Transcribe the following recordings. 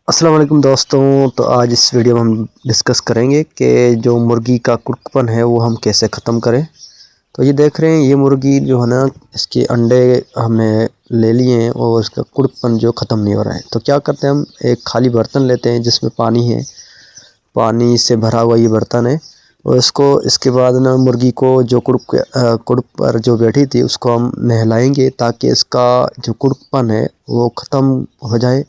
السلام علیکم دوستوں، تو آج اس ویڈیو میں ہم ڈسکس کریں گے کہ جو مرغی کا کڑکپن ہے وہ ہم کیسے ختم کریں۔ تو یہ دیکھ رہے ہیں، یہ مرغی جو ہے نا، اس کے انڈے ہم نے لے لیے ہیں اور اس کا کڑکپن جو ختم نہیں ہو رہا ہے۔ تو کیا کرتے ہیں، ہم ایک خالی برتن لیتے ہیں جس میں پانی ہے، پانی سے بھرا ہوا یہ برتن ہے، اور اس کے بعد نا مرغی کو جو کڑک پر جو بیٹھی تھی اس کو ہم نہلائیں گے تاکہ اس کا جو کڑکپن ہے وہ ختم ہو جائے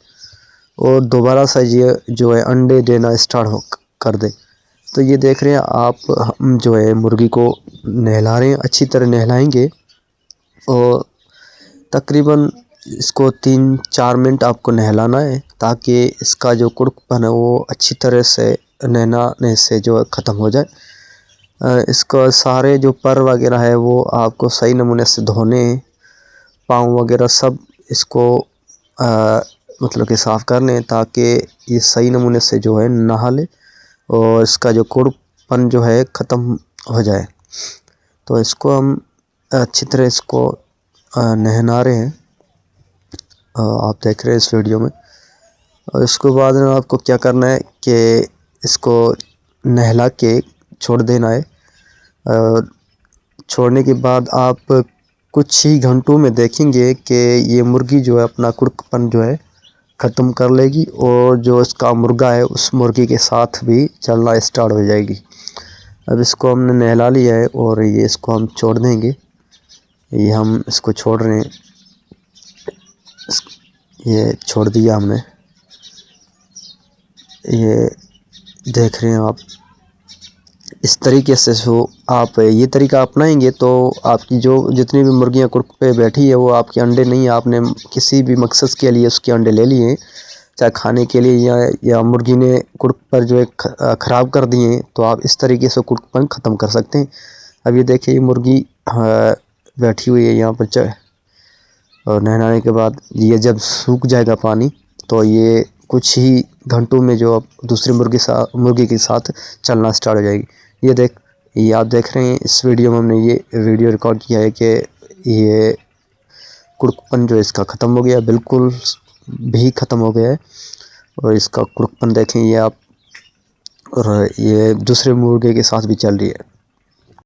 اور دوبارہ سے یہ جو ہے انڈے دینا اسٹارٹ کر دے۔ تو یہ دیکھ رہے ہیں آپ، ہم جو ہے مرغی کو نہلا رہے ہیں، اچھی طرح نہلائیں گے اور تقریباً اس کو 3-4 منٹ آپ کو نہلانا ہے تاکہ اس کا جو کڑکپن ہے وہ اچھی طرح سے نہلانے سے جو ہے ختم ہو جائے۔ اس کا سارے جو پر وغیرہ ہے وہ آپ کو صحیح نمونے سے دھونے ہیں، پاؤں وغیرہ سب اس کو مطلب کہ صاف کر لیں تاکہ یہ صحیح نمونے سے جو ہے نہا لے اور اس کا جو کڑکپن جو ہے ختم ہو جائے۔ تو اس کو ہم اچھی طرح اس کو نہلا رہے ہیں، آپ دیکھ رہے ہیں اس ویڈیو میں۔ اور اس کے بعد آپ کو کیا کرنا ہے کہ اس کو نہلا کے چھوڑ دینا ہے۔ چھوڑنے کے بعد آپ کچھ ہی گھنٹوں میں دیکھیں گے کہ یہ مرغی جو ہے اپنا کڑکپن جو ہے ختم کر لے گی اور جو اس کا مرغا ہے اس مرغی کے ساتھ بھی چلنا اسٹارٹ ہو جائے گی۔ اب اس کو ہم نے نہلا لیا ہے اور یہ اس کو ہم چھوڑ دیں گے، یہ ہم اس کو چھوڑ رہے ہیں، یہ چھوڑ دیا ہم نے۔ یہ دیکھ رہے ہیں آپ، اس طریقے سے آپ یہ طریقہ اپنائیں گے تو آپ کی جو جتنی بھی مرغیاں کڑک پہ بیٹھی ہے وہ آپ کے انڈے نہیں، آپ نے کسی بھی مقصد کے لیے اس کے انڈے لے لیے ہیں، چاہے کھانے کے لیے یا مرغی نے کڑک پر جو ہے خراب کر دیے ہیں، تو آپ اس طریقے سے کڑکپن ختم کر سکتے ہیں۔ اب یہ دیکھیں، یہ مرغی بیٹھی ہوئی ہے یہاں پر، اور نہلانے کے بعد یہ جب سوکھ جائے گا پانی تو یہ کچھ ہی گھنٹوں میں جو دوسری مرغی کے ساتھ چلنا اسٹارٹ ہو جائے گی۔ یہ آپ دیکھ رہے ہیں، اس ویڈیو میں ہم نے یہ ویڈیو ریکارڈ کیا ہے کہ یہ کڑکپن جو اس کا ختم ہو گیا، بالکل بھی ختم ہو گیا ہے۔ اور اس کا کڑکپن دیکھیں یہ آپ، اور یہ دوسرے مرغے کے ساتھ بھی چل رہی ہے۔